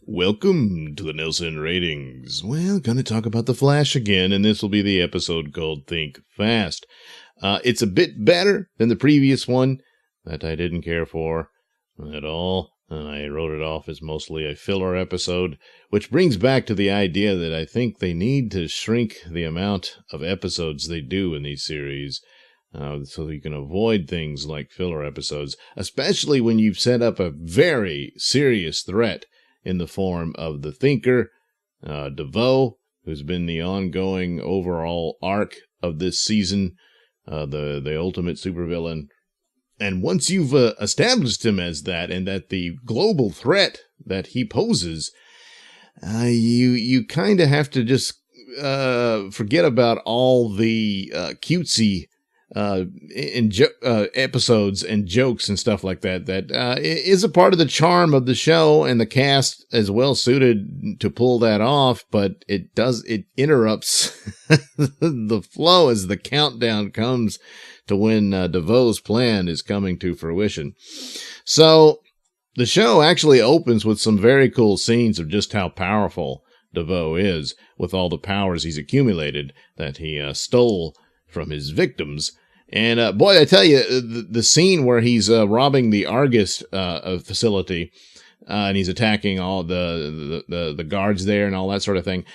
Welcome to the Nailsin Ratings. Well, gonna talk about The Flash again, and this will be the episode called Think Fast. It's a bit better than the previous one that I didn't care for at all, and I wrote it off as mostly a filler episode, which brings back to the idea that I think they need to shrink the amount of episodes they do in these series, so you can avoid things like filler episodes, especially when you've set up a very serious threat in the form of the Thinker, DeVoe, who's been the ongoing overall arc of this season, the ultimate supervillain. And once you've established him as that, and that the global threat that he poses, you kind of have to just forget about all the cutesy episodes and jokes and stuff like that is a part of the charm of the show, and the cast is well suited to pull that off, but it interrupts the flow as the countdown comes to when DeVoe's plan is coming to fruition. So the show actually opens with some very cool scenes of just how powerful DeVoe is, with all the powers he's accumulated that he stole from his victims. And boy, I tell you, the scene where he's robbing the Argus facility, and he's attacking all the guards there and all that sort of thing,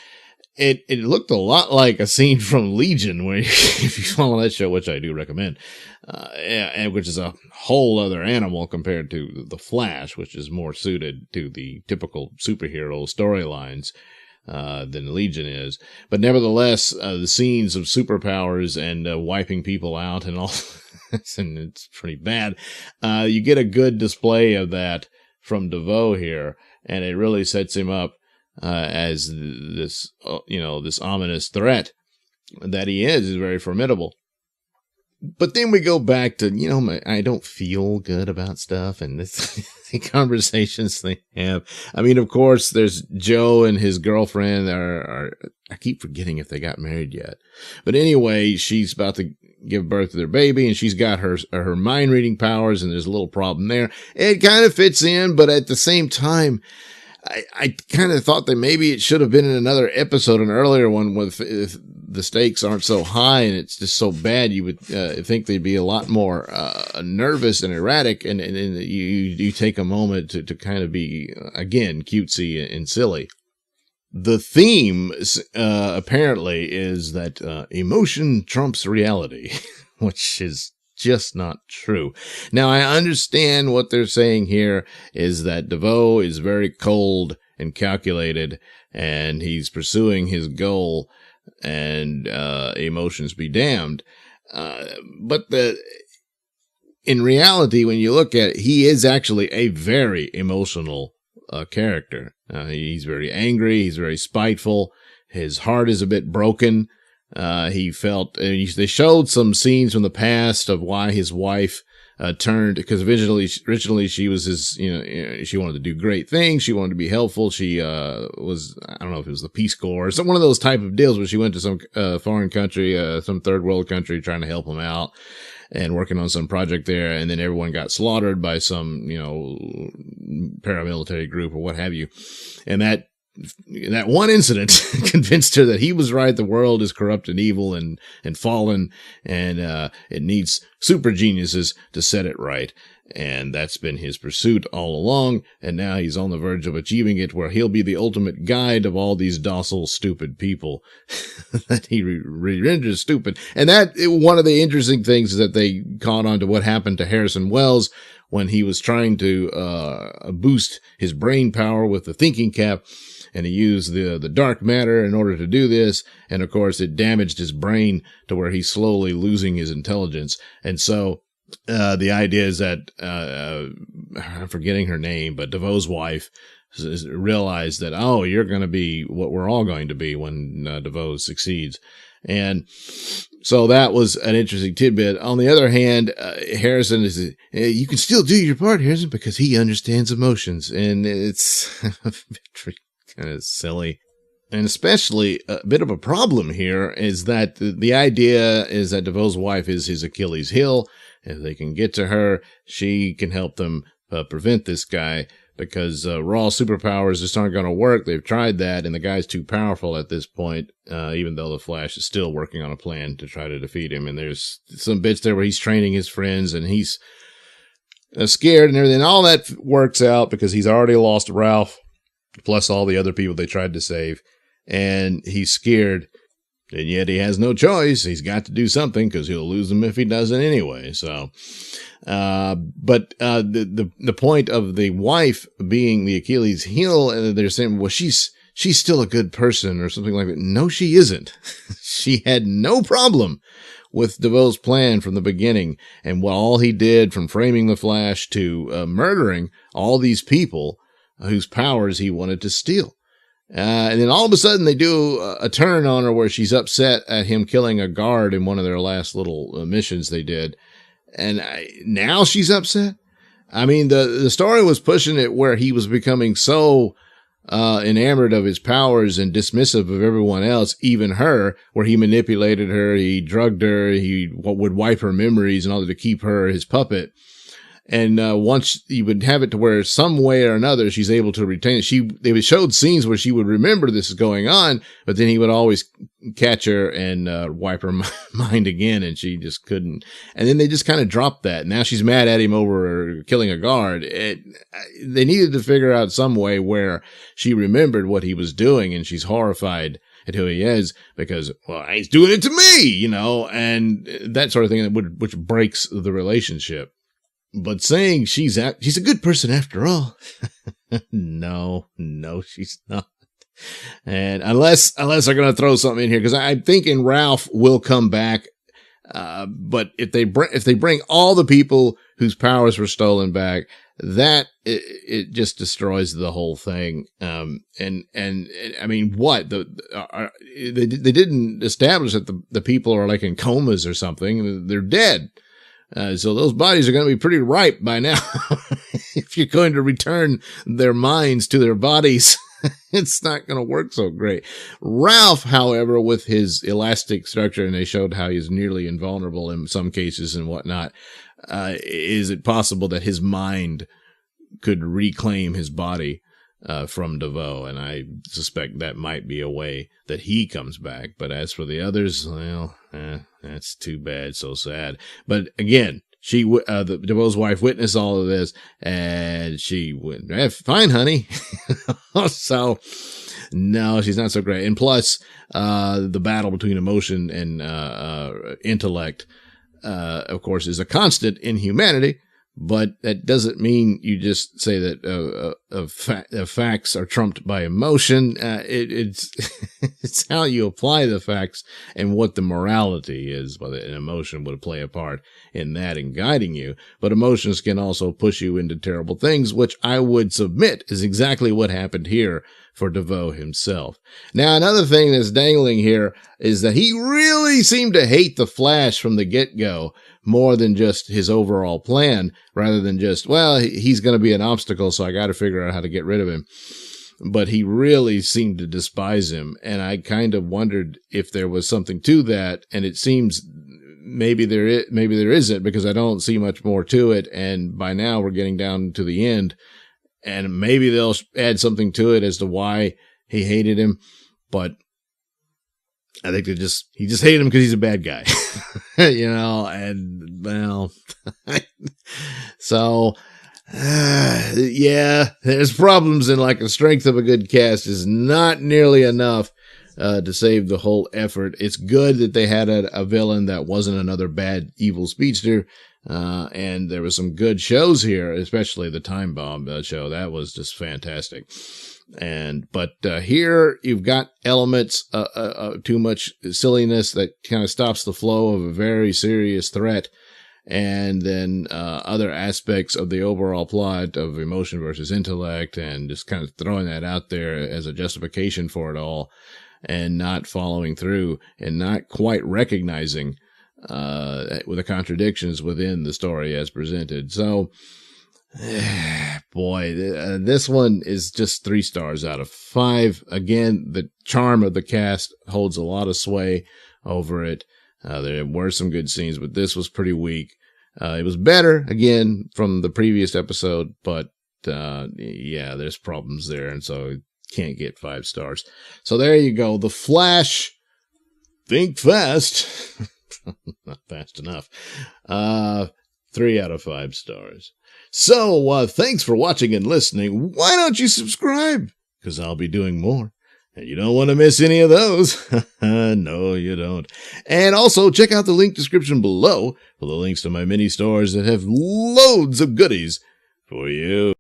it looked a lot like a scene from Legion, where if you follow that show, which I do recommend, and which is a whole other animal compared to the Flash, which is more suited to the typical superhero storylines than Legion is. But nevertheless, the scenes of superpowers and wiping people out and all, and it's pretty bad. You get a good display of that from DeVoe here, and it really sets him up as this, this ominous threat that he is very formidable. But then we go back to, I don't feel good about stuff, and the conversations they have. I mean, of course, there's Joe and his girlfriend I keep forgetting if they got married yet. But anyway, she's about to give birth to their baby, and she's got her mind reading powers, and there's a little problem there. It kind of fits in, but at the same time, I kind of thought that maybe it should have been in another episode, an earlier one, if the stakes aren't so high and it's just so bad. You would think they'd be a lot more nervous and erratic, and you take a moment to kind of be, again, cutesy and silly. The theme, apparently, is that emotion trumps reality, which is just not true. Now, I understand what they're saying here is that DeVoe is very cold and calculated, and he's pursuing his goal, and emotions be damned. But in reality, when you look at it, he is actually a very emotional character. He's very angry. He's very spiteful. His heart is a bit broken. He felt, they showed some scenes from the past of why his wife turned, because originally she was his, she wanted to do great things. She wanted to be helpful. She was, I don't know if it was the Peace Corps or some one of those type of deals where she went to some foreign country, some third world country, trying to help him out and working on some project there. And then everyone got slaughtered by some, paramilitary group or what have you. And that one incident convinced her that he was right. The world is corrupt and evil and fallen, and it needs super geniuses to set it right. And that's been his pursuit all along. And now he's on the verge of achieving it, where he'll be the ultimate guide of all these docile, stupid people that he renders stupid. And that, one of the interesting things is that they caught on to what happened to Harrison Wells when he was trying to boost his brain power with the thinking cap. And he used the dark matter in order to do this. And of course, it damaged his brain to where he's slowly losing his intelligence. And so, the idea is that, I'm forgetting her name, but DeVoe's wife realized that, oh, you're going to be what we're all going to be when DeVoe succeeds. And so that was an interesting tidbit. On the other hand, Harrison is, you can still do your part, Harrison, because he understands emotions. And it's kind of silly. And especially a bit of a problem here is that the idea is that DeVoe's wife is his Achilles heel. If they can get to her, she can help them prevent this guy because raw superpowers just aren't going to work. They've tried that, and the guy's too powerful at this point, even though the Flash is still working on a plan to try to defeat him. And there's some bits there where he's training his friends, and he's scared and everything. All that works out because he's already lost Ralph, plus all the other people they tried to save, and he's scared. And yet he has no choice. He's got to do something because he'll lose them if he doesn't anyway. So, but the point of the wife being the Achilles heel, they're saying, well, she's still a good person or something like that. No, she isn't. She had no problem with DeVoe's plan from the beginning, and what all he did from framing the Flash to murdering all these people whose powers he wanted to steal. And then all of a sudden they do a turn on her where she's upset at him killing a guard in one of their last little missions they did. And now she's upset. I mean, the story was pushing it where he was becoming so enamored of his powers and dismissive of everyone else, even her, where he manipulated her, he drugged her, he would wipe her memories in order to keep her his puppet. And once you would have it to where some way or another she's able to retain it. They showed scenes where she would remember this is going on, but then he would always catch her and wipe her mind again, and she just couldn't. And then they just kind of dropped that. Now she's mad at him over killing a guard. They needed to figure out some way where she remembered what he was doing, and she's horrified at who he is because, well, he's doing it to me, you know, and that sort of thing which breaks the relationship. But saying she's a good person after all. No, she's not. And unless they're going to throw something in here, because I'm thinking Ralph will come back. But if they bring all the people whose powers were stolen back, that it just destroys the whole thing. And I mean, what they didn't establish that the people are like in comas or something. They're dead. So those bodies are going to be pretty ripe by now. If you're going to return their minds to their bodies, it's not going to work so great. Ralph, however, with his elastic structure, and they showed how he's nearly invulnerable in some cases and whatnot, is it possible that his mind could reclaim his body from DeVoe? And I suspect that might be a way that he comes back. But as for the others, well, that's too bad, so sad. But again, DeVoe's wife witnessed all of this, and she went, fine, honey. So, no, she's not so great. And plus, the battle between emotion and intellect, of course, is a constant in humanity. But that doesn't mean you just say that facts are trumped by emotion. It's it's how you apply the facts and what the morality is. Whether an emotion would play a part in that and guiding you, but emotions can also push you into terrible things, which I would submit is exactly what happened here for DeVoe himself. Now, another thing that's dangling here is that he really seemed to hate the Flash from the get-go more than just his overall plan, rather than just, well, he's going to be an obstacle, so I got to figure out how to get rid of him. But he really seemed to despise him, and I kind of wondered if there was something to that, and it seems maybe there isn't, because I don't see much more to it, and by now we're getting down to the end. And maybe they'll add something to it as to why he hated him. But I think he just hated him because he's a bad guy, you know, and well, so, yeah, there's problems in like the strength of a good cast is not nearly enough to save the whole effort. It's good that they had a villain that wasn't another bad, evil speedster. And there was some good shows here, especially the Time Bomb show. That was just fantastic. But here you've got elements, too much silliness that kind of stops the flow of a very serious threat. And then, other aspects of the overall plot of emotion versus intellect, and just kind of throwing that out there as a justification for it all, and not following through and not quite recognizing with the contradictions within the story as presented. So, boy, this one is just 3 stars out of 5. Again, the charm of the cast holds a lot of sway over it. There were some good scenes, but this was pretty weak. It was better, again, from the previous episode, but yeah, there's problems there, and so can't get 5 stars. So there you go. The Flash. Think fast. Not fast enough. 3 out of 5 stars. So, thanks for watching and listening. Why don't you subscribe? Because I'll be doing more. And you don't want to miss any of those. No, you don't. And also, check out the link description below for the links to my mini stores that have loads of goodies for you.